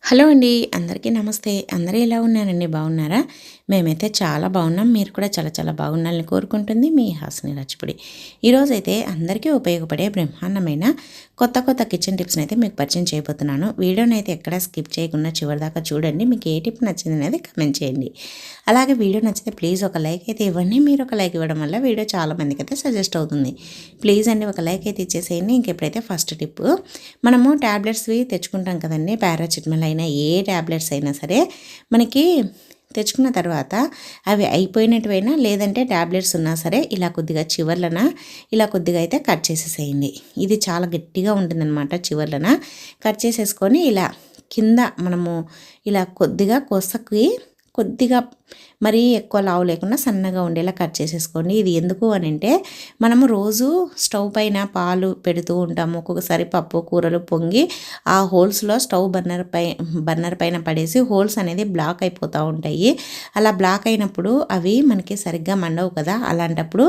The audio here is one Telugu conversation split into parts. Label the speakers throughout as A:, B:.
A: హలో అండి. అందరికీ నమస్తే. అందరూ ఎలా ఉన్నారండి? బాగున్నారా? మేమైతే చాలా బాగున్నాం. మీరు కూడా చాలా చాలా బాగుండాలని కోరుకుంటుంది మీ హాసిని రచిపుడి. ఈరోజైతే అందరికీ ఉపయోగపడే బ్రహ్మాండమైన కొత్త కొత్త కిచెన్ టిప్స్ని అయితే మీకు పరిచయం చేయబోతున్నాను. వీడియోని అయితే ఎక్కడా స్కిప్ చేయకుండా చివరిదాకా చూడండి. మీకు ఏ టిప్ నచ్చింది అనేది కమెంట్ చేయండి. అలాగే వీడియో నచ్చితే ప్లీజ్ ఒక లైక్ అయితే ఇవ్వండి. మీరు ఒక లైక్ ఇవ్వడం వల్ల వీడియో చాలా మందికి అయితే సజెస్ట్ అవుతుంది. ప్లీజ్ అండి ఒక లైక్ అయితే ఇచ్చేసేయండి. ఇంకెప్పుడైతే ఫస్ట్ టిప్, మనము ట్యాబ్లెట్స్వి తెచ్చుకుంటాం కదండి. పారాసిటమాల్ అయినా ఏ ట్యాబ్లెట్స్ అయినా సరే మనకి తెచ్చుకున్న తర్వాత అవి అయిపోయినట్టువైనా లేదంటే ట్యాబ్లెట్స్ ఉన్నా సరే ఇలా కొద్దిగా చివర్లన ఇలా కొద్దిగా అయితే కట్ చేసేసేయండి. ఇది చాలా గట్టిగా ఉంటుందన్నమాట. చివర్లన కట్ చేసేసుకొని ఇలా కింద మనము ఇలా కొద్దిగా కొసకి కొద్దిగా మరీ ఎక్కువ లావు లేకుండా సన్నగా ఉండేలా కట్ చేసేసుకోండి. ఇది ఎందుకు అని అంటే మనము రోజు స్టవ్ పైన పాలు పెడుతూ ఉంటాము. ఒక్కొక్కసారి పప్పు కూరలు పొంగి ఆ హోల్స్లో స్టవ్ బర్నర్ పైన పడేసి హోల్స్ అనేది బ్లాక్ అయిపోతూ ఉంటాయి. అలా బ్లాక్ అయినప్పుడు అవి మనకి సరిగ్గా మండవు కదా. అలాంటప్పుడు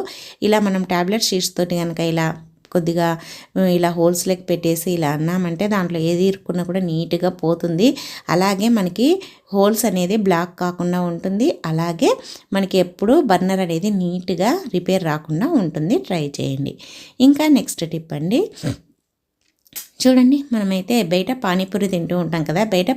A: ఇలా మనం ట్యాబ్లెట్ షీట్స్ తోటి కనుక ఇలా కొద్దిగా ఇలా హోల్స్ లెక్క పెట్టేసి ఇలా అన్నామంటే దాంట్లో ఏది ఇరుక్కున్నా కూడా నీట్గా పోతుంది. అలాగే మనకి హోల్స్ అనేది బ్లాక్ కాకుండా ఉంటుంది. అలాగే మనకి ఎప్పుడు బర్నర్ అనేది నీట్గా రిపేర్ రాకుండా ఉంటుంది. ట్రై చేయండి. ఇంకా నెక్స్ట్ టిప్ అండి, చూడండి, మనమైతే బయట పానీపూరి తింటూ ఉంటాం కదా. బయట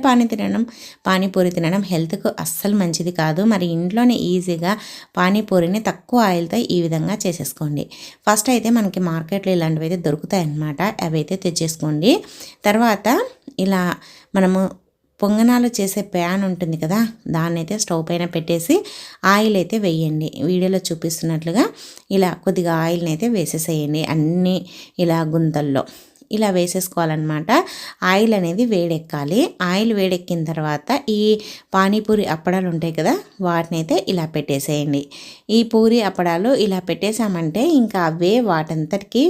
A: పానీపూరి తినడం హెల్త్కు అస్సలు మంచిది కాదు. మరి ఇంట్లోనే ఈజీగా పానీపూరిని తక్కువ ఆయిల్తో ఈ విధంగా చేసేసుకోండి. ఫస్ట్ అయితే మనకి మార్కెట్లో ఇలాంటివి అయితే దొరుకుతాయి అన్నమాట. అవి అయితే తెచ్చేసుకోండి. తర్వాత ఇలా మనము పొంగనాలు చేసే ప్యాన్ ఉంటుంది కదా, దాన్ని అయితే స్టవ్ పైన పెట్టేసి ఆయిల్ అయితే వేయండి. వీడియోలో చూపిస్తున్నట్లుగా ఇలా కొద్దిగా ఆయిల్ని అయితే వేసేసేయండి. అన్నీ ఇలా గుంతల్లో ఇలా వేసేసుకోవాలన్నమాట. ఆయిల్ అనేది వేడెక్కాలి. ఆయిల్ వేడెక్కిన తర్వాత ఈ పానీపూరి అప్పడాలు ఉంటాయి కదా, వాటిని అయితే ఇలా పెట్టేసేయండి. ఈ పూరి అప్పడాలు ఇలా పెట్టేసామంటే ఇంకా అవే వాటంతటికి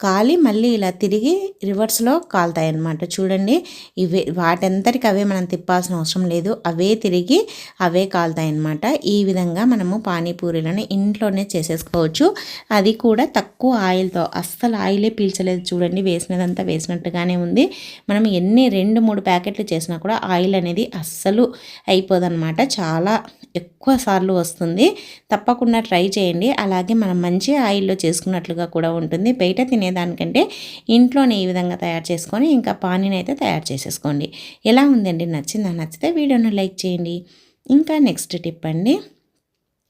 A: కాలి మళ్ళీ ఇలా తిరిగి రివర్స్లో కాలుతాయి అన్నమాట. చూడండి, ఇవే వాటంతటికి అవే మనం తిప్పాల్సిన అవసరం లేదు. అవే తిరిగి అవే కాలుతాయి అన్నమాట. ఈ విధంగా మనము పానీపూరీలను ఇంట్లోనే చేసేసుకోవచ్చు. అది కూడా తక్కువ ఆయిల్తో. అస్సలు ఆయిలే పీల్చలేదు. చూడండి, వేసినదంతా వేసినట్టుగానే ఉంది. మనం ఎన్ని 2-3 ప్యాకెట్లు చేసినా కూడా ఆయిల్ అనేది అస్సలు అయిపోదన్నమాట. చాలా ఎక్కువ సార్లు వస్తుంది. తప్పకుండా ట్రై చేయండి. అలాగే మనం మంచి ఆయిల్లో చేసుకున్నట్లుగా కూడా ఉంటుంది. బయట తినేదానికంటే ఇంట్లోనే ఈ విధంగా తయారు చేసుకొని ఇంకా పానీని అయితే తయారు చేసేసుకోండి. ఎలా ఉందండి? నచ్చిందా? నచ్చితే వీడియోను లైక్ చేయండి. ఇంకా నెక్స్ట్ టిప్ అండి,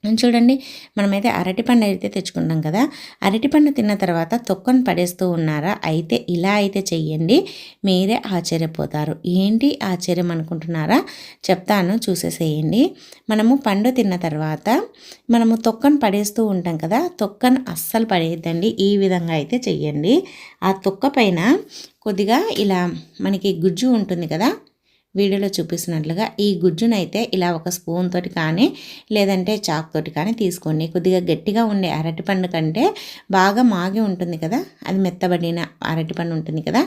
A: చూడండి, మనమైతే అరటిపండు అయితే తెచ్చుకుంటాం కదా. అరటిపండు తిన్న తర్వాత తొక్కను పడేస్తూ ఉన్నారా? అయితే ఇలా అయితే చెయ్యండి, మీరే ఆశ్చర్యపోతారు. ఏంటి ఆశ్చర్యం అనుకుంటున్నారా? చెప్తాను, చూసేసేయండి. మనము పండు తిన్న తర్వాత మనము తొక్కను పడేస్తూ ఉంటాం కదా, తొక్కను అస్సలు పడేయద్దండి. ఈ విధంగా అయితే చెయ్యండి. ఆ తొక్క పైన కొద్దిగా ఇలా మనకి గుజ్జు ఉంటుంది కదా, వీడియోలో చూపిస్తున్నట్లుగా ఈ గుజ్జునైతే ఇలా ఒక స్పూన్ తోటి కానీ లేదంటే చాక్ తోటి కానీ తీసుకోండి. కొద్దిగా గట్టిగా ఉండే అరటిపండు కంటే బాగా మాగి ఉంటుంది కదా, అది మెత్తబడిన అరటిపండు ఉంటుంది కదా,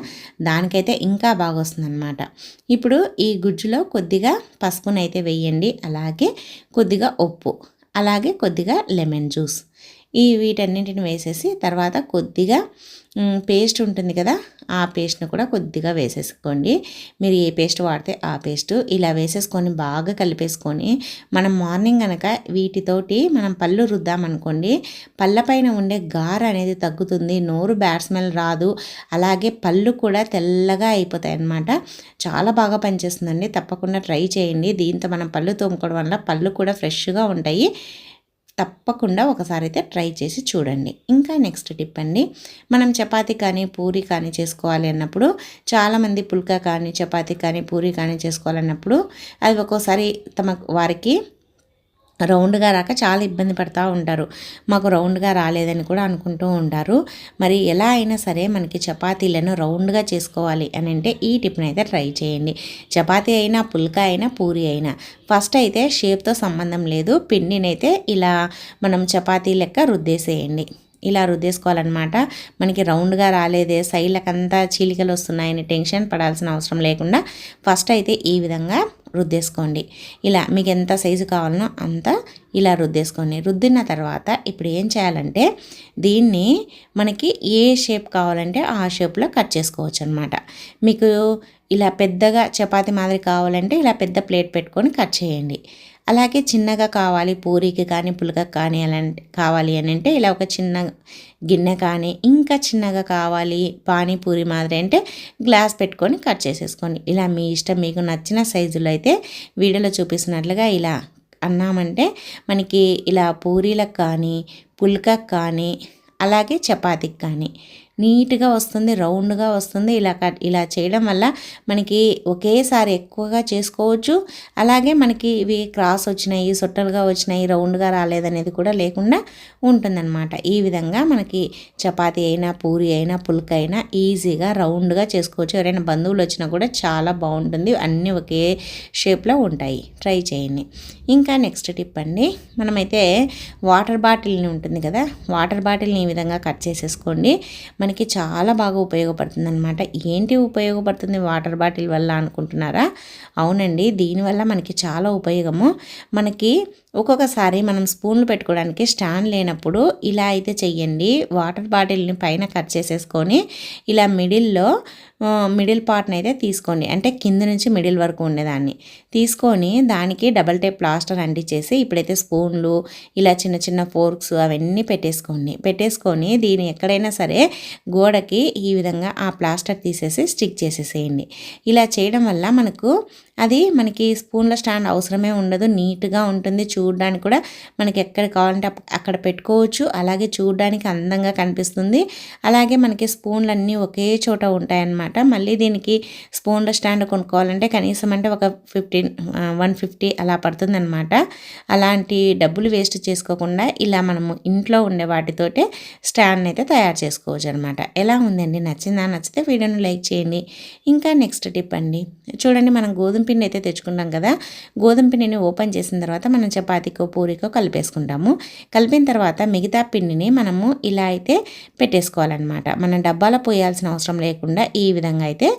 A: దానికైతే ఇంకా బాగా వస్తుందన్నమాట. ఇప్పుడు ఈ గుజ్జులో కొద్దిగా పసుపునైతే వేయండి. అలాగే కొద్దిగా ఉప్పు, అలాగే కొద్దిగా లెమన్ జ్యూస్, వీటన్నింటిని వేసేసి తర్వాత కొద్దిగా పేస్ట్ ఉంటుంది కదా, ఆ పేస్ట్ని కూడా కొద్దిగా వేసేసుకోండి. మీరు ఏ పేస్ట్ వాడితే ఆ పేస్ట్ ఇలా వేసేసుకొని బాగా కలిపేసుకొని మనం మార్నింగ్ కనుక వీటితోటి మనం పళ్ళు రుద్దామనుకోండి, పళ్ళపైన ఉండే గార అనేది తగ్గుతుంది. నోరు బ్యాడ్ స్మెల్ రాదు. అలాగే పళ్ళు కూడా తెల్లగా అయిపోతాయి అన్నమాట. చాలా బాగా పనిచేస్తుందండి. తప్పకుండా ట్రై చేయండి. దీంతో మనం పళ్ళు తోముకోవడం వల్ల పళ్ళు కూడా ఫ్రెష్గా ఉంటాయి. తప్పకుండా ఒకసారి అయితే ట్రై చేసి చూడండి. ఇంకా నెక్స్ట్ టిప్ అండి, మనం చపాతీ కానీ పూరి కానీ చేసుకోవాలి అన్నప్పుడు చాలామంది పుల్కా కానీ చపాతీ కానీ పూరి కానీ చేసుకోవాలన్నప్పుడు అది ఒక్కోసారి వారికి రౌండ్గా రాక చాలా ఇబ్బంది పడుతూ ఉంటారు. మాకు రౌండ్గా రాలేదని కూడా అనుకుంటూ ఉంటారు. మరి ఎలా అయినా సరే మనకి చపాతీలను రౌండ్గా చేసుకోవాలి అని అంటే ఈ టిప్ని అయితే ట్రై చేయండి. చపాతీ అయినా పుల్కా అయినా పూరి అయినా ఫస్ట్ అయితే షేప్తో సంబంధం లేదు, పిండినైతే ఇలా మనం చపాతీ లెక్క రుద్దేసేయండి. ఇలా రుద్దేసుకోవాలన్నమాట. మనకి రౌండ్గా రాలేదే, సైడ్లకంతా చీలికలు వస్తున్నాయని టెన్షన్ పడాల్సిన అవసరం లేకుండా ఫస్ట్ అయితే ఈ విధంగా రుద్దేసుకోండి. ఇలా మీకు ఎంత సైజు కావాలనో అంత ఇలా రుద్దేసుకోండి. రుద్దిన తర్వాత ఇప్పుడు ఏం చేయాలంటే దీన్ని మనకి ఏ షేప్ కావాలంటే ఆ షేప్లో కట్ చేసుకోవచ్చు అనమాట. మీకు ఇలా పెద్దగా చపాతీ మాదిరి కావాలంటే ఇలా పెద్ద ప్లేట్ పెట్టుకొని కట్ చేయండి. అలాగే చిన్నగా కావాలి పూరీకి కానీ పుల్కకి కానీ కావాలి అని అంటే ఇలా ఒక చిన్న గిన్నె కానీ ఇంకా చిన్నగా కావాలి పానీపూరి మాదిరి అంటే గ్లాస్ పెట్టుకొని కట్ చేసేసుకోండి. ఇలా మీ ఇష్టం, మీకు నచ్చిన సైజులో అయితే వీడియోలో చూపిస్తున్నట్లుగా ఇలా అన్నామంటే మనకి ఇలా పూరీలకు కానీ పుల్కకి కానీ అలాగే చపాతీకి కానీ నీట్గా వస్తుంది, రౌండ్గా వస్తుంది. ఇలా చేయడం వల్ల మనకి ఒకేసారి ఎక్కువగా చేసుకోవచ్చు. అలాగే మనకి ఇవి క్రాస్ వచ్చినాయి, సొట్టలుగా వచ్చినాయి, రౌండ్గా రాలేదనేది కూడా లేకుండా ఉంటుందన్నమాట. ఈ విధంగా మనకి చపాతీ అయినా పూరి అయినా పుల్క అయినా ఈజీగా రౌండ్గా చేసుకోవచ్చు. ఎవరైనా బంధువులు వచ్చినా కూడా చాలా బాగుంటుంది. అన్నీ ఒకే షేప్లో ఉంటాయి. ట్రై చేయండి. ఇంకా నెక్స్ట్ టిప్ అండి, మనమైతే వాటర్ బాటిల్ని ఉంటుంది కదా, వాటర్ బాటిల్ని ఈ విధంగా కట్ చేసేసుకోండి. మనకి చాలా బాగా ఉపయోగపడుతుంది అనమాట. ఏంటి ఉపయోగపడుతుంది వాటర్ బాటిల్ వల్ల అనుకుంటున్నారా? అవునండి, దీనివల్ల మనకి చాలా ఉపయోగము. మనకి ఒక్కొక్కసారి మనం స్పూన్లు పెట్టుకోవడానికి స్టాండ్ లేనప్పుడు ఇలా అయితే చెయ్యండి. వాటర్ బాటిల్ని పైన కట్ చేసేసుకొని ఇలా మిడిల్ పార్ట్ని అయితే తీసుకోండి. అంటే కింద నుంచి మిడిల్ వరకు ఉండేదాన్ని తీసుకొని దానికి డబల్ టేప్ ప్లాస్టర్ అంటించేసి ఇప్పుడైతే స్పూన్లు ఇలా చిన్న చిన్న ఫోర్క్స్ అవన్నీ పెట్టేసుకొని దీన్ని ఎక్కడైనా సరే గోడకి ఈ విధంగా ఆ ప్లాస్టర్ తీసేసి స్టిక్ చేసేసేయండి. ఇలా చేయడం వల్ల మనకి స్పూన్ల స్టాండ్ అవసరమే ఉండదు. నీట్గా ఉంటుంది. చూడడానికి కూడా మనకి ఎక్కడ కావాలంటే అక్కడ పెట్టుకోవచ్చు. అలాగే చూడడానికి అందంగా కనిపిస్తుంది. అలాగే మనకి స్పూన్లు అన్నీ ఒకే చోట ఉంటాయన్నమాట. మళ్ళీ దీనికి స్పూన్ల స్టాండ్ కొనుక్కోవాలంటే కనీసం అంటే ఒక 150 అలా పడుతుందన్నమాట. అలాంటి డబ్బులు వేస్ట్ చేసుకోకుండా ఇలా మనము ఇంట్లో ఉండే వాటితోటే స్టాండ్ అయితే తయారు చేసుకోవచ్చు అనమాట. ఎలా ఉందండి? నచ్చిందా? నచ్చితే వీడియోని లైక్ చేయండి. ఇంకా నెక్స్ట్ టిప్ అండి, చూడండి, మనం గోధుమ పిండి అయితే తెచ్చుకుంటాం కదా, గోధుమ పిండిని ఓపెన్ చేసిన తర్వాత మనం చపాతీకో పూరికో కలిపేసుకుంటాము. కలిపిన తర్వాత మిగతా పిండిని మనము ఇలా అయితే పెట్టేసుకోవాలన్నమాట. మనం డబ్బాలో పోయాల్సిన అవసరం లేకుండా ఈ విధంగా అయితే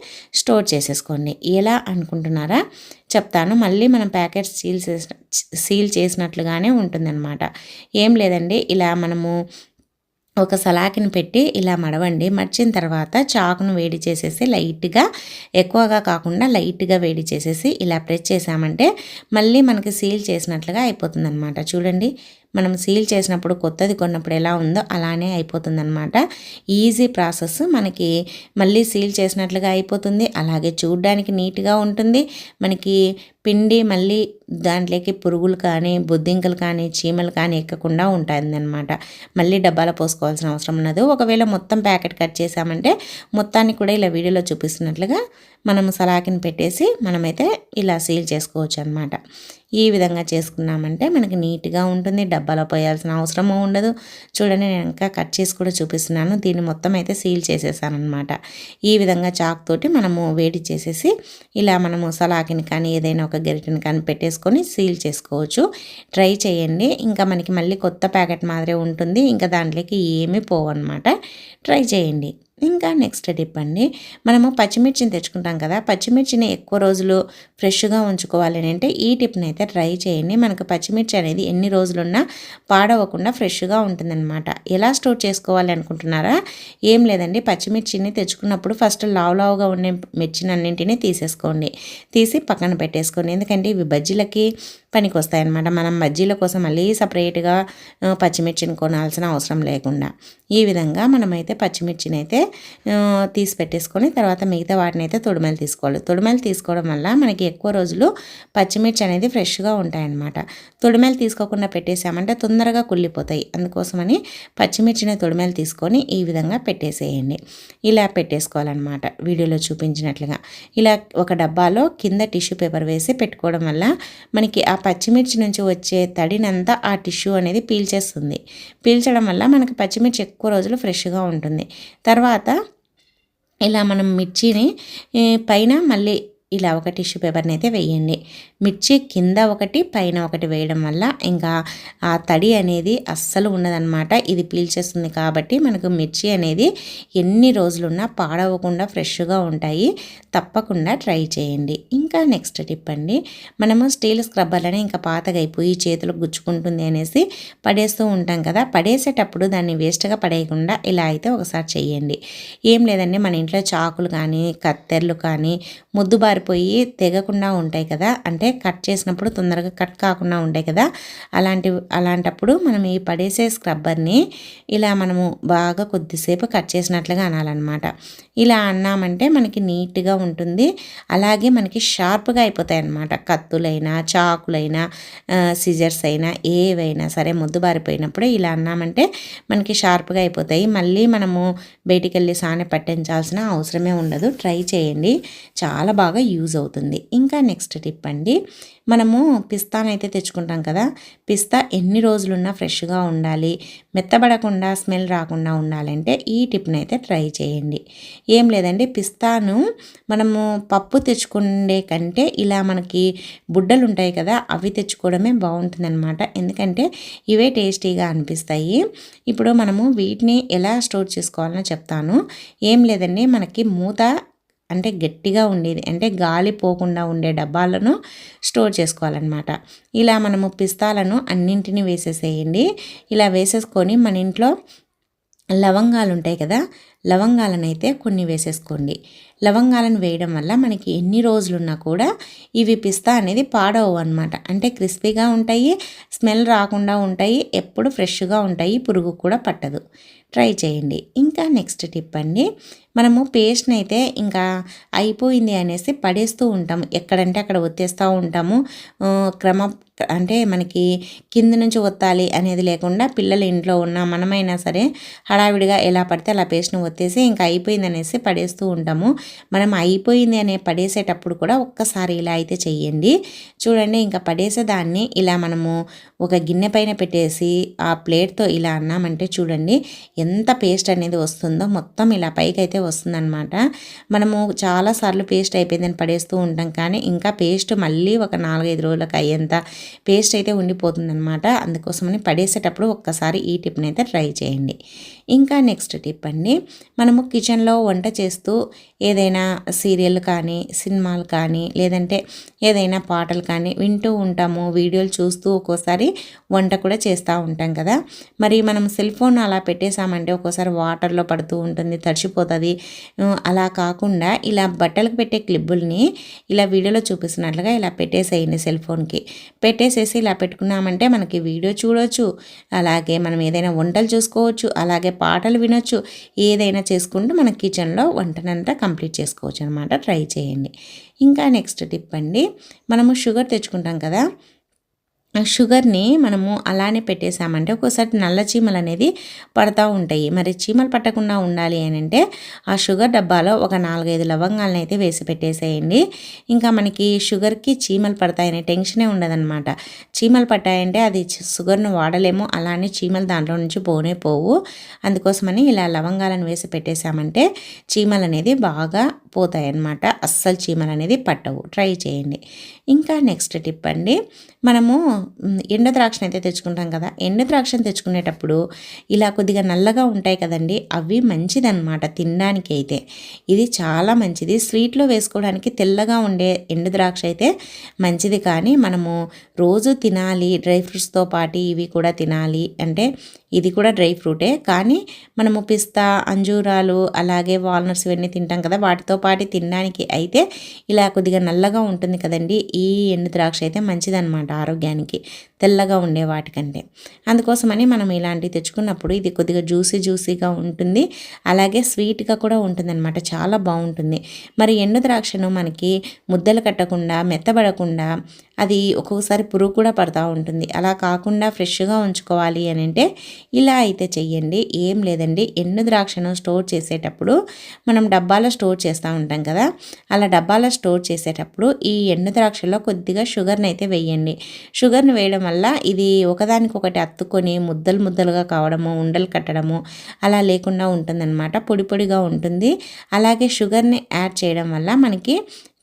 A: స్టోర్ చేసేసుకోండి. ఎలా అనుకుంటున్నారా? చెప్తాను. మళ్ళీ మనం ప్యాకెట్స్ సీల్ చేసినట్లుగానే ఉంటుందన్నమాట. ఏం లేదండి, ఇలా మనము ఒక సలాకిని పెట్టి ఇలా మడవండి. మడిచిన తర్వాత చాకును వేడి చేసేసి లైట్గా, ఎక్కువగా కాకుండా లైట్గా వేడి చేసేసి ఇలా ప్రెస్ చేసామంటే మళ్ళీ మనకి సీల్ చేసినట్లుగా అయిపోతుందన్నమాట. చూడండి, మనం సీల్ చేసినప్పుడు కొత్తది కొన్నప్పుడు ఎలా ఉందో అలానే అయిపోతుందన్నమాట. Easy process. మనకి మళ్ళీ సీల్ చేసినట్లుగా అయిపోతుంది. అలాగే చూడడానికి నీట్గా ఉంటుంది. మనకి పిండి మళ్ళీ దాంట్లోకి పురుగులు కానీ బొద్దింకలు కానీ చీమలు కానీ ఎక్కకుండా ఉంటుందన్నమాట. మళ్ళీ డబ్బాలో పోసుకోవాల్సిన అవసరం ఉన్నది. ఒకవేళ మొత్తం ప్యాకెట్ కట్ చేసామంటే మొత్తాన్ని కూడా ఇలా వీడియోలో చూపిస్తున్నట్లుగా మనము సలాకిని పెట్టేసి మనమైతే ఇలా సీల్ చేసుకోవచ్చు అనమాట. ఈ విధంగా చేసుకున్నామంటే మనకి నీట్గా ఉంటుంది. డబ్బాలో పోయాల్సిన అవసరము ఉండదు. చూడండి, నేను ఇంకా కట్ చేసి కూడా చూపిస్తున్నాను. దీన్ని మొత్తం అయితే సీల్ చేసేసాను అనమాట. ఈ విధంగా చాక్ తోటి మనము వేడి చేసేసి ఇలా మనము సలాకిని కానీ ఏదైనా ఒక గరిటెని కానీ పెట్టేసుకొని సీల్ చేసుకోవచ్చు. ట్రై చేయండి. ఇంకా మనకి మళ్ళీ కొత్త ప్యాకెట్ మాదిరే ఉంటుంది. ఇంకా దాంట్లోకి ఏమీ పోవన్నమాట. ట్రై చేయండి. ఇంకా నెక్స్ట్ టిప్ అండి, మనము పచ్చిమిర్చిని తెచ్చుకుంటాం కదా, పచ్చిమిర్చిని ఎక్కువ రోజులు ఫ్రెష్గా ఉంచుకోవాలి అంటే ఈ టిప్ని అయితే ట్రై చేయండి. మనకు పచ్చిమిర్చి అనేది ఎన్ని రోజులున్నా పాడవకుండా ఫ్రెష్గా ఉంటుందన్నమాట. ఎలా స్టోర్ చేసుకోవాలి అనుకుంటున్నారా? ఏం లేదండి, పచ్చిమిర్చిని తెచ్చుకున్నప్పుడు ఫస్ట్ లావుగా ఉండే మిర్చిని అన్నింటినీ తీసి పక్కన పెట్టేసుకోండి. ఎందుకంటే ఇవి బజ్జీలకి పనికి వస్తాయన్నమాట. మనం బజ్జీల కోసం మళ్ళీ సపరేట్గా పచ్చిమిర్చిని కొనాల్సిన అవసరం లేకుండా ఈ విధంగా మనమైతే పచ్చిమిర్చిని అయితే తీసి పెట్టేసుకొని తర్వాత మిగతా వాటిని అయితే తొడిమెలు తీసుకోవాలి. తొడిమెలు తీసుకోవడం వల్ల మనకి ఎక్కువ రోజులు పచ్చిమిర్చి అనేది ఫ్రెష్గా ఉంటాయన్నమాట. తొడిమెలు తీసుకోకుండా పెట్టేసామంటే తొందరగా కుళ్ళిపోతాయి. అందుకోసమని పచ్చిమిర్చిని తొడిమెలు తీసుకొని ఈ విధంగా పెట్టేసేయండి. ఇలా పెట్టేసుకోవాలన్నమాట వీడియోలో చూపించినట్లుగా. ఇలా ఒక డబ్బాలో కింద టిష్యూ పేపర్ వేసి పెట్టుకోవడం వల్ల మనకి ఆ పచ్చిమిర్చి నుంచి వచ్చే తడినంతా ఆ టిష్యూ అనేది పీల్చడం వల్ల మనకి పచ్చిమిర్చి ఎక్కువ రోజులు ఫ్రెష్గా ఉంటుంది. తర్వాత ఇలా మనం మిర్చిని పైన మళ్ళీ ఇలా ఒక టిష్యూ పేపర్ని అయితే వేయండి. మిర్చి కింద ఒకటి పైన ఒకటి వేయడం వల్ల ఇంకా ఆ తడి అనేది అస్సలు ఉండదన్నమాట. ఇది పీల్చేస్తుంది కాబట్టి మనకు మిర్చి అనేది ఎన్ని రోజులున్నా పాడవకుండా ఫ్రెష్గా ఉంటాయి. తప్పకుండా ట్రై చేయండి. ఇంకా నెక్స్ట్ టిప్ అండి, మనము స్టీల్ స్క్రబ్బర్లని ఇంకా పాతగా అయిపోయి చేతులకు గుచ్చుకుంటుంది అనేసి పడేస్తూ ఉంటాం కదా. పడేసేటప్పుడు దాన్ని వేస్ట్గా పడేయకుండా ఇలా అయితే ఒకసారి చేయండి. ఏం లేదండి, మన ఇంట్లో చాకులు కానీ కత్తెరలు కానీ ముద్దుబారిపోయి తెగకుండా ఉంటాయి కదా, అంటే కట్ చేసినప్పుడు తొందరగా కట్ కాకుండా ఉంటాయి కదా, అలాంటప్పుడు మనం ఈ పడేసే స్క్రబ్బర్ని ఇలా మనము బాగా కొద్దిసేపు కట్ చేసినట్లుగా అనాలన్నమాట. ఇలా అన్నామంటే మనకి నీట్గా ఉంటుంది. అలాగే మనకి షార్ప్గా అయిపోతాయి అన్నమాట. కత్తులైనా చాకులైనా సిజర్స్ అయినా ఏవైనా సరే ముద్దుబారిపోయినప్పుడు ఇలా అన్నామంటే మనకి షార్ప్గా అయిపోతాయి. మళ్ళీ మనము బయటికి వెళ్ళి సానె పట్టించాల్సిన అవసరమే ఉండదు. ట్రై చేయండి, చాలా బాగా యూజ్ అవుతుంది. ఇంకా నెక్స్ట్ టిప్ అండి, మనము పిస్తానైతే తెచ్చుకుంటాం కదా, పిస్తా ఎన్ని రోజులున్నా ఫ్రెష్గా ఉండాలి, మెత్తబడకుండా స్మెల్ రాకుండా ఉండాలంటే ఈ టిప్ని అయితే ట్రై చేయండి. ఏం లేదండి, పిస్తాను మనము పప్పు తెచ్చుకునే కంటే ఇలా మనకి బుడ్డలు ఉంటాయి కదా అవి తెచ్చుకోవడమే బాగుంటుందన్నమాట. ఎందుకంటే ఇవే టేస్టీగా అనిపిస్తాయి. ఇప్పుడు మనము వీటిని ఎలా స్టోర్ చేసుకోవాలో చెప్తాను. ఏం లేదండి, మనకి మూత అంటే గట్టిగా ఉండేది, అంటే గాలి పోకుండా ఉండే డబ్బాలను స్టోర్ చేసుకోవాలన్నమాట. ఇలా మనము పిస్తాలను అన్నింటినీ వేసేసేయండి. ఇలా వేసేసుకొని మన ఇంట్లో లవంగాలు ఉంటాయి కదా, లవంగాలను అయితే కొన్ని వేసేసుకోండి. లవంగాలను వేయడం వల్ల మనకి ఎన్ని రోజులున్నా కూడా ఇవి పిస్తా అనేది పాడవు అనమాట. అంటే క్రిస్పీగా ఉంటాయి, స్మెల్ రాకుండా ఉంటాయి, ఎప్పుడు ఫ్రెష్గా ఉంటాయి, పురుగు కూడా పట్టదు. ట్రై చేయండి. ఇంకా నెక్స్ట్ టిప్ అండి, మనము పేస్ట్ని అయితే ఇంకా అయిపోయింది అనేసి పడేస్తూ ఉంటాము, ఎక్కడంటే అక్కడ ఒత్తేస్తూ ఉంటాము. అంటే మనకి కింద నుంచి ఒత్తాలి అనేది లేకుండా పిల్లలు ఇంట్లో ఉన్న మనమైనా సరే హడావిడిగా ఎలా పడితే అలా పేస్ట్ని ఒత్తేసి ఇంకా అయిపోయింది అనేసి పడేస్తూ ఉంటాము. మనం అయిపోయింది అనే పడేసేటప్పుడు కూడా ఒక్కసారి ఇలా అయితే చెయ్యండి. చూడండి, ఇంకా పడేసేదాన్ని ఇలా మనము ఒక గిన్నె పైన పెట్టేసి ఆ ప్లేట్తో ఇలా అన్నామంటే చూడండి ఎంత పేస్ట్ అనేది వస్తుందో, మొత్తం ఇలా పైకి అయితే వస్తుందన్నమాట. మనము చాలాసార్లు పేస్ట్ అయిపోయిందని పడేస్తూ ఉంటాం, కానీ ఇంకా పేస్ట్ మళ్ళీ ఒక 4-5 రోజులకు అయ్యేంత పేస్ట్ అయితే ఉండిపోతుందన్నమాట. అందుకోసమని పడేసేటప్పుడు ఒక్కసారి ఈ టిప్ని అయితే ట్రై చేయండి. ఇంకా నెక్స్ట్ టిప్ అండి, మనము కిచెన్లో వంట చేస్తూ ఏదైనా సీరియల్ కానీ సినిమాలు కానీ లేదంటే ఏదైనా పాటలు కానీ వింటూ ఉంటాము, వీడియోలు చూస్తూ ఒక్కోసారి వంట కూడా చేస్తూ ఉంటాం కదా. మరి మనం సెల్ ఫోన్ అలా పెట్టేసామంటే ఒక్కోసారి వాటర్లో పడుతూ ఉంటుంది, తడిచిపోతుంది. అలా కాకుండా ఇలా బట్టలకు పెట్టే క్లిప్పుల్ని ఇలా వీడియోలో చూపిస్తున్నట్లుగా ఇలా పెట్టేసేయండి. సెల్ ఫోన్కి పెట్టేసేసి ఇలా పెట్టుకున్నామంటే మనకి వీడియో చూడవచ్చు, అలాగే మనం ఏదైనా వంటలు చూసుకోవచ్చు, అలాగే పాటలు వినొచ్చు, ఏదైనా చేసుకుంటూ మన కిచెన్లో వంటనంతా కంప్లీట్ చేసుకోవచ్చు అనమాట. ట్రై చేయండి. ఇంకా నెక్స్ట్ టిప్ అండి, మనము షుగర్ తెచ్చుకుంటాం కదా, షుగర్ని మనము అలానే పెట్టేసామంటే ఒక్కోసారి నల్ల చీమలు అనేది పడతా ఉంటాయి. మరి చీమలు పట్టకుండా ఉండాలి అని అంటే ఆ షుగర్ డబ్బాలో ఒక 4-5 లవంగాలను అయితే వేసి పెట్టేసేయండి. ఇంకా మనకి షుగర్కి చీమలు పడతాయనే టెన్షనే ఉండదన్నమాట. చీమలు పట్టాయంటే అది షుగర్ను వాడలేము, అలానే చీమలు దాంట్లో నుంచి పోనే పోవు. అందుకోసమని ఇలా లవంగాలను వేసి పెట్టేసామంటే చీమలు అనేది బాగా పోతాయి అన్నమాట. అస్సలు చీమలు అనేది పట్టవు. ట్రై చేయండి. ఇంకా నెక్స్ట్ టిప్ అండి, మనము ఎండు ద్రాక్షను అయితే తెచ్చుకుంటాం కదా, ఎండు ద్రాక్షను తెచ్చుకునేటప్పుడు ఇలా కొద్దిగా నల్లగా ఉంటాయి కదండి, అవి మంచిదన్నమాట తినడానికి అయితే. ఇది చాలా మంచిది. స్వీట్లో వేసుకోవడానికి తెల్లగా ఉండే ఎండు ద్రాక్ష అయితే మంచిది, కానీ మనము రోజు తినాలి, డ్రై ఫ్రూట్స్తో పాటు ఇవి కూడా తినాలి అంటే ఇది కూడా డ్రై ఫ్రూటే, కానీ మనము పిస్తా, అంజూరాలు, అలాగే వాల్నట్స్ ఇవన్నీ తింటాం కదా, వాటితో పాటు తినడానికి అయితే ఇలా కొద్దిగా నల్లగా ఉంటుంది కదండి, ఈ ఎండు ద్రాక్ష అయితే మంచిదన్నమాట ఆరోగ్యానికి, తెల్లగా ఉండే వాటికంటే. అందుకోసమని మనం ఇలాంటివి తెచ్చుకున్నప్పుడు ఇది కొద్దిగా జ్యూసీగా ఉంటుంది, అలాగే స్వీట్గా కూడా ఉంటుందన్నమాట, చాలా బాగుంటుంది. మరి ఎండు ద్రాక్షను మనకి ముద్దలు కట్టకుండా మెత్తబడకుండా అది ఒక్కొక్కసారి పురుగు కూడా పడుతూ ఉంటుంది. అలా కాకుండా ఫ్రెష్గా ఉంచుకోవాలి అని అంటే ఇలా అయితే చెయ్యండి. ఏం లేదండి, ఎండు ద్రాక్షను స్టోర్ చేసేటప్పుడు మనం డబ్బాలో స్టోర్ చేస్తూ ఉంటాం కదా, అలా డబ్బాలో స్టోర్ చేసేటప్పుడు ఈ ఎండు ద్రాక్షలో కొద్దిగా షుగర్ని అయితే వేయండి. షుగర్ని వేయడం వల్ల ఇది ఒకదానికొకటి అత్తుకొని ముద్దలుగా కావడము, ఉండలు కట్టడము అలా లేకుండా ఉంటుందన్నమాట, పొడిగా ఉంటుంది. అలాగే షుగర్ని యాడ్ చేయడం వల్ల మనకి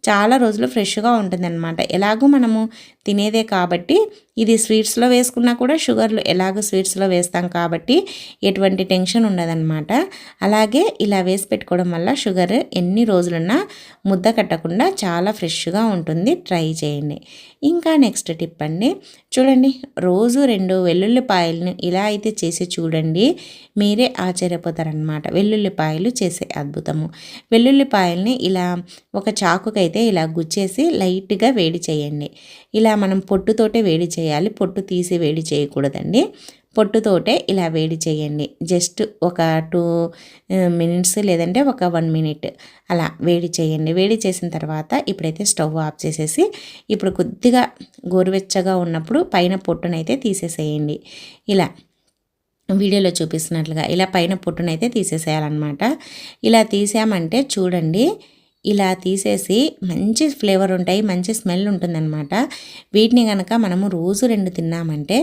A: చాలా రోజులు ఫ్రెష్గా ఉంటుందన్నమాట. ఎలాగో మనము తినేదే కాబట్టి ఇది స్వీట్స్లో వేసుకున్నా కూడా షుగర్లు ఎలాగో స్వీట్స్లో వేస్తాం కాబట్టి ఎటువంటి టెన్షన్ ఉండదన్నమాట. అలాగే ఇలా వేసి పెట్టుకోవడం వల్ల షుగర్ ఎన్ని రోజులున్నా ముద్ద కట్టకుండా చాలా ఫ్రెష్గా ఉంటుంది. ట్రై చేయండి. ఇంకా నెక్స్ట్ టిప్ అండి, చూడండి రోజు 2 వెల్లుల్లిపాయలను ఇలా అయితే చేసి చూడండి, మీరే ఆశ్చర్యపోతారనమాట. వెల్లుల్లిపాయలు చేసే అద్భుతము. వెల్లుల్లిపాయల్ని ఇలా ఒక చాకుకైతే ఇలా గుచ్చేసి లైట్గా వేడి చేయండి. ఇలా మనం పొట్టుతోటే వేడి చేయాలి, పొట్టు తీసి వేడి చేయకూడదండి. పొట్టుతోటే ఇలా వేడి చేయండి. జస్ట్ ఒక 2 మినిట్స్ లేదంటే ఒక 1 మినిట్ అలా వేడి చేయండి. వేడి చేసిన తర్వాత ఇప్పుడైతే స్టవ్ ఆఫ్ చేసేసి ఇప్పుడు కొద్దిగా గోరువెచ్చగా ఉన్నప్పుడు పైన పొట్టునైతే తీసేసేయండి. ఇలా వీడియోలో చూపిస్తున్నట్లుగా ఇలా పైన పొట్టునైతే తీసేసేయాలన్నమాట. ఇలా తీసామంటే చూడండి, ఇలా తీసేసి మంచి ఫ్లేవర్ ఉంటాయి, మంచి స్మెల్ ఉంటుందన్నమాట. వీటిని కనుక మనము రోజు 2 తిన్నామంటే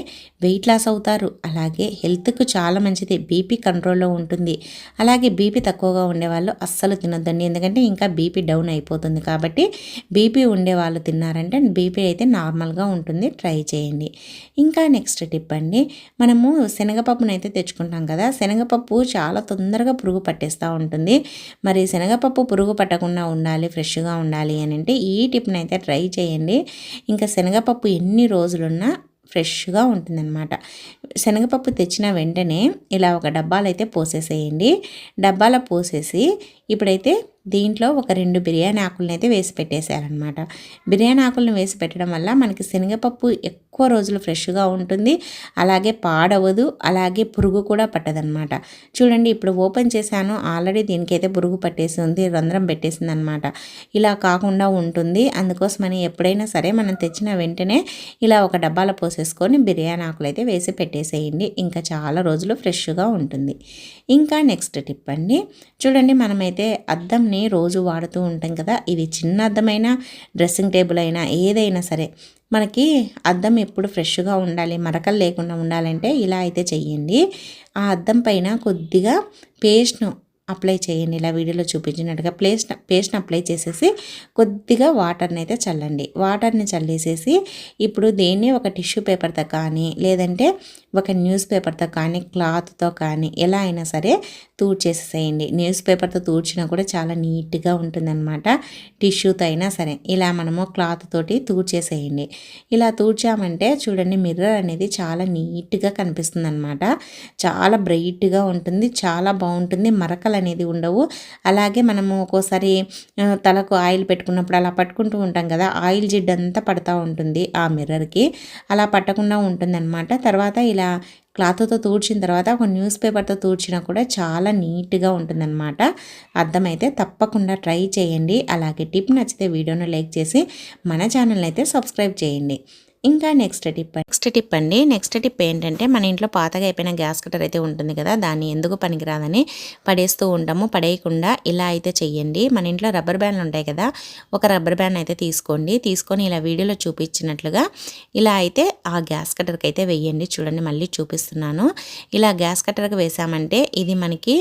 A: వెయిట్ లాస్ అవుతారు. అలాగే హెల్త్కు చాలా మంచిది, బీపీ కంట్రోల్లో ఉంటుంది. అలాగే బీపీ తక్కువగా ఉండేవాళ్ళు అస్సలు తినొద్దండి, ఎందుకంటే ఇంకా బీపీ డౌన్ అయిపోతుంది. కాబట్టి బీపీ ఉండేవాళ్ళు తిన్నారంటే బీపీ అయితే నార్మల్గా ఉంటుంది. ట్రై చేయండి. ఇంకా నెక్స్ట్ టిప్ అండి, మనము శనగపప్పునైతే తెచ్చుకుంటాం కదా, శనగపప్పు చాలా తొందరగా పురుగు పట్టేస్తూ ఉంటుంది. మరి శనగపప్పు పురుగు పట్టకుండా ఉండాలి, ఫ్రెష్గా ఉండాలి అని అంటే ఈ టిప్ని అయితే ట్రై చేయండి. ఇంకా శనగపప్పు ఎన్ని రోజులున్నా ఫ్రెష్గా ఉంటుందన్నమాట. శనగపప్పు తెచ్చిన వెంటనే ఇలా ఒక డబ్బాలు అయితే పోసేసేయండి. డబ్బాలో పోసేసి ఇప్పుడైతే దీంట్లో ఒక 2 బిర్యానీ ఆకులను అయితే వేసి పెట్టేసేయాలన్నమాట. బిర్యానీ ఆకులను వేసి పెట్టడం వల్ల మనకి శనగపప్పు ఎక్కువ రోజులు ఫ్రెష్గా ఉంటుంది. అలాగే పాడవదు, అలాగే పురుగు కూడా పట్టదనమాట. చూడండి ఇప్పుడు ఓపెన్ చేశాను, ఆల్రెడీ దీనికైతే పురుగు పట్టేసి ఉంది, రంధ్రం పెట్టేసింది అనమాట. ఇలా కాకుండా ఉంటుంది. అందుకోసమని ఎప్పుడైనా సరే మనం తెచ్చిన వెంటనే ఇలా ఒక డబ్బాలో పోసేసుకొని బిర్యానీ ఆకులు అయితే వేసి పెట్టేసేయండి. ఇంకా చాలా రోజులు ఫ్రెష్గా ఉంటుంది. ఇంకా నెక్స్ట్ టిప్ అండి, చూడండి మనమైతే అద్దంని రోజు వాడుతూ ఉంటాం కదా, ఇది చిన్న అద్దమైనా డ్రెస్సింగ్ టేబుల్ అయినా ఏదైనా సరే మనకి అద్దం ఎప్పుడు ఫ్రెష్గా ఉండాలి, మరకలు లేకుండా ఉండాలంటే ఇలా అయితే చెయ్యండి. ఆ అద్దం పైన కొద్దిగా పేస్ట్ను అప్లై చేయండి. ఇలా వీడియోలో చూపించినట్టుగా పేస్ట్ని అప్లై చేసేసి కొద్దిగా వాటర్ని అయితే చల్లండి. వాటర్ని చల్లేసేసి ఇప్పుడు దీన్ని ఒక టిష్యూ పేపర్తో కానీ లేదంటే ఒక న్యూస్ పేపర్తో కానీ క్లాత్తో కానీ ఎలా అయినా సరే తూడ్చేసేసేయండి. న్యూస్ పేపర్తో తూడ్చినా కూడా చాలా నీట్గా ఉంటుందన్నమాట. టిష్యూతో అయినా సరే ఇలా మనము క్లాత్ తోటి తూడ్చేసేయండి. ఇలా తూడ్చామంటే చూడండి మిర్రర్ అనేది చాలా నీట్గా కనిపిస్తుంది అనమాట. చాలా బ్రైట్గా ఉంటుంది, చాలా బాగుంటుంది, మరకలు అనేది ఉండవు. అలాగే మనము ఒక్కోసారి తలకు ఆయిల్ పెట్టుకున్నప్పుడు అలా పట్టుకుంటూ ఉంటాం కదా, ఆయిల్ జిడ్డంతా పడుతూ ఉంటుంది ఆ మిర్రర్కి, అలా పట్టకుండా ఉంటుందన్నమాట. తర్వాత ఇలా క్లాత్తో తూడ్చిన తర్వాత ఒక న్యూస్ పేపర్తో తూడ్చినా కూడా చాలా నీట్గా ఉంటుందన్నమాట. అర్థమైతే తప్పకుండా ట్రై చేయండి. అలాగే టిప్ నచ్చితే వీడియోను లైక్ చేసి మన ఛానల్ని అయితే సబ్స్క్రైబ్ చేయండి. ఇంకా నెక్స్ట్ టిప్ ఏంటంటే మన ఇంట్లో పాతగా అయిపోయిన గ్యాస్ కట్టర్ అయితే ఉంటుంది కదా, దాన్ని ఎందుకు పనికిరాదని పడేస్తూ ఉంటాము. పడేయకుండా ఇలా అయితే చెయ్యండి. మన ఇంట్లో రబ్బర్ బ్యాండ్లు ఉంటాయి కదా, ఒక రబ్బర్ బ్యాండ్ అయితే తీసుకొని ఇలా వీడియోలో చూపించినట్లుగా ఇలా అయితే ఆ గ్యాస్ కట్టర్కి అయితే వేయండి. చూడండి మళ్ళీ చూపిస్తున్నాను. ఇలా గ్యాస్ కట్టర్కి వేసామంటే ఇది మనకి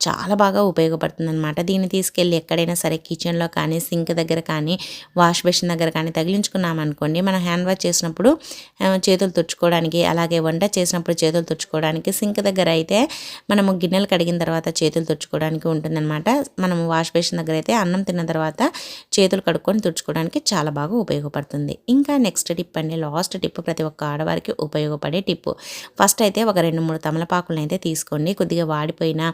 A: చాలా బాగా ఉపయోగపడుతుంది అనమాట. దీన్ని తీసుకెళ్ళి ఎక్కడైనా సరే కిచెన్లో కానీ సింక్ దగ్గర కానీ వాష్ బేసిన్ దగ్గర కానీ తగిలించుకున్నామనుకోండి, మనం హ్యాండ్ వాష్ చేసిన చేతులు తుడుచుకోవడానికి, అలాగే వంట చేసినప్పుడు చేతులు తుడుచుకోవడానికి, సింక్ దగ్గర అయితే మనము గిన్నెలు కడిగిన తర్వాత చేతులు తుడుచుకోవడానికి ఉంటుందన్నమాట. మనము వాష్ బేసిన్ దగ్గర అయితే అన్నం తిన్న తర్వాత చేతులు కడుక్కొని తుడుచుకోవడానికి చాలా బాగా ఉపయోగపడుతుంది. ఇంకా నెక్స్ట్ టిప్ అండి, లాస్ట్ టిప్, ప్రతి ఒక్క ఆడవారికి ఉపయోగపడే టిప్. ఫస్ట్ అయితే ఒక 2-3 తమలపాకులను అయితే తీసుకోండి. కొద్దిగా వాడిపోయినా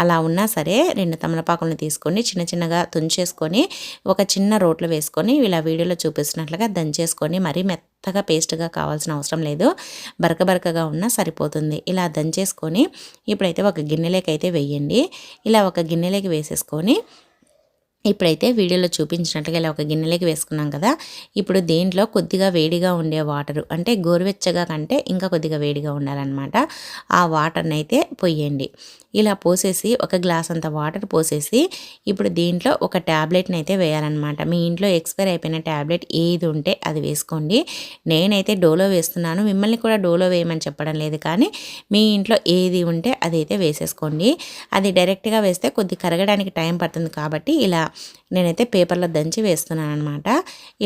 A: అలా ఉన్నా సరే 2 తమలపాకులను తీసుకొని చిన్నగా తుంచేసుకొని ఒక చిన్న రోట్లో వేసుకొని ఇలా వీడియోలో చూపిస్తున్నట్లుగా దంచేసుకొని, మరీ మెత్తగా పేస్ట్గా కావాల్సిన అవసరం లేదు, బరకగా ఉన్నా సరిపోతుంది. ఇలా దంచేసుకొని ఇప్పుడైతే ఒక గిన్నెలోకి అయితే వేయండి. ఇలా ఒక గిన్నెలోకి వేసేసుకొని ఇప్పుడైతే వీడియోలో చూపించినట్టుగా ఇలా ఒక గిన్నెలోకి వేసుకున్నాం కదా, ఇప్పుడు దీంట్లో కొద్దిగా వేడిగా ఉండే వాటరు, అంటే గోరువెచ్చగా కంటే ఇంకా కొద్దిగా వేడిగా ఉండాలన్నమాట, ఆ వాటర్ని అయితే పొయ్యండి. ఇలా పోసేసి ఒక గ్లాస్ అంత వాటర్ పోసేసి ఇప్పుడు దీంట్లో ఒక ట్యాబ్లెట్ని అయితే వేయాలన్నమాట. మీ ఇంట్లో ఎక్స్పైర్ అయిపోయిన ట్యాబ్లెట్ ఏది ఉంటే అది వేసుకోండి. నేనైతే డోలో వేస్తున్నాను, మిమ్మల్ని కూడా డోలో వేయమని చెప్పడం లేదు, కానీ మీ ఇంట్లో ఏది ఉంటే అదైతే వేసేసుకోండి. అది డైరెక్ట్గా వేస్తే కొద్ది కరగడానికి టైం పడుతుంది కాబట్టి ఇలా నేనైతే పేపర్లో దంచి వేస్తున్నాను అనమాట.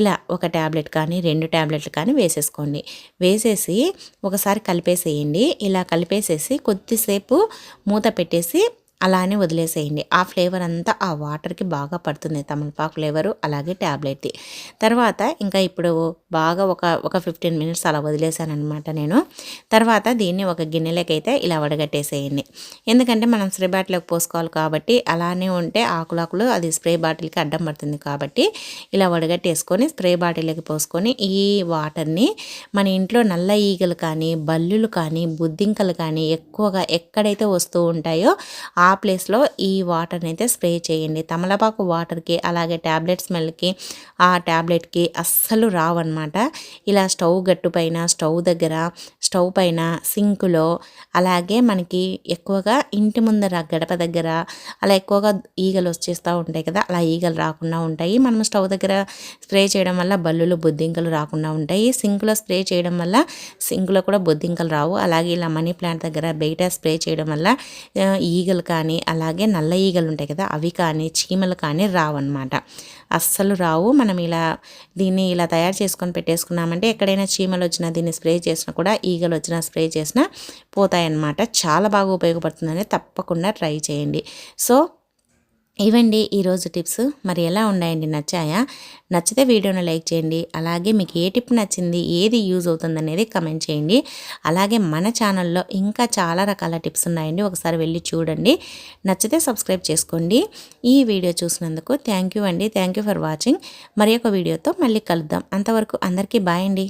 A: ఇలా ఒక ట్యాబ్లెట్ కానీ 2 ట్యాబ్లెట్లు కానీ వేసేసుకోండి. వేసేసి ఒకసారి కలిపేసేయండి. ఇలా కలిపేసేసి కొద్దిసేపు మూత పెట్టేసి అలానే వదిలేసేయండి. ఆ ఫ్లేవర్ అంతా ఆ వాటర్కి బాగా పడుతుంది, తమలపాకు ఫ్లేవరు అలాగే ట్యాబ్లెట్ది. తర్వాత ఇంకా ఇప్పుడు బాగా ఒక 15 మినిట్స్ అలా వదిలేసానమాట నేను. తర్వాత దీన్ని ఒక గిన్నెలకైతే ఇలా వడగట్టేసేయండి. ఎందుకంటే మనం స్ప్రే బాటిల్లోకి పోసుకోవాలి కాబట్టి అలానే ఉంటే ఆకులాకులు అది స్ప్రే బాటిల్కి అడ్డం పడుతుంది కాబట్టి ఇలా వడగట్టేసుకొని స్ప్రే బాటిల్లోకి పోసుకొని ఈ వాటర్ని మన ఇంట్లో నల్ల ఈగలు కానీ బల్లులు కానీ బుద్ధింకలు కానీ ఎక్కువగా ఎక్కడైతే వస్తూ ఉంటాయో ఆ ప్లేస్లో ఈ వాటర్ని అయితే స్ప్రే చేయండి. తమలపాకు వాటర్కి అలాగే ట్యాబ్లెట్ స్మెల్కి ఆ ట్యాబ్లెట్కి అస్సలు రావన్నమాట. ఇలా స్టవ్ గట్టు పైన, స్టవ్ దగ్గర, స్టవ్ పైన, సింకులో, అలాగే మనకి ఎక్కువగా ఇంటి ముందర గడప దగ్గర అలా ఎక్కువగా ఈగలు వచ్చేస్తూ ఉంటాయి కదా, అలా ఈగలు రాకుండా ఉంటాయి. మనం స్టవ్ దగ్గర స్ప్రే చేయడం వల్ల బల్లులు బొద్దింకలు రాకుండా ఉంటాయి. సింకులో స్ప్రే చేయడం వల్ల సింకులో కూడా బొద్దింకలు రావు. అలాగే ఇలా మనీ ప్లాంట్ దగ్గర బయట స్ప్రే చేయడం వల్ల ఈగలు కానీ అలాగే నల్ల ఈగలు ఉంటాయి కదా, అవి కానీ చీమలు కానీ రావన్నమాట. అస్సలు రావు. మనం దీన్ని ఇలా తయారు చేసుకొని పెట్టేసుకున్నామంటే ఎక్కడైనా చీమలు వచ్చినా దీన్ని స్ప్రే చేసినా కూడా ఈగలు వచ్చినా స్ప్రే చేసినా పోతాయన్నమాట. చాలా బాగా ఉపయోగపడుతుందని తప్పకుండా ట్రై చేయండి. సో ఇవండి ఈరోజు టిప్స్. మరి ఎలా ఉన్నాయండి, నచ్చాయా? నచ్చితే వీడియోని లైక్ చేయండి. అలాగే మీకు ఏ టిప్ నచ్చింది, ఏది యూజ్ అవుతుంది అనేది కమెంట్ చేయండి. అలాగే మన ఛానల్లో ఇంకా చాలా రకాల టిప్స్ ఉన్నాయండి, ఒకసారి వెళ్ళి చూడండి. నచ్చితే సబ్స్క్రైబ్ చేసుకోండి. ఈ వీడియో చూసినందుకు థ్యాంక్ యూ అండి. Thank you for watching. మరి ఒక వీడియోతో మళ్ళీ కలుద్దాం. అంతవరకు అందరికీ బాయ్ అండి.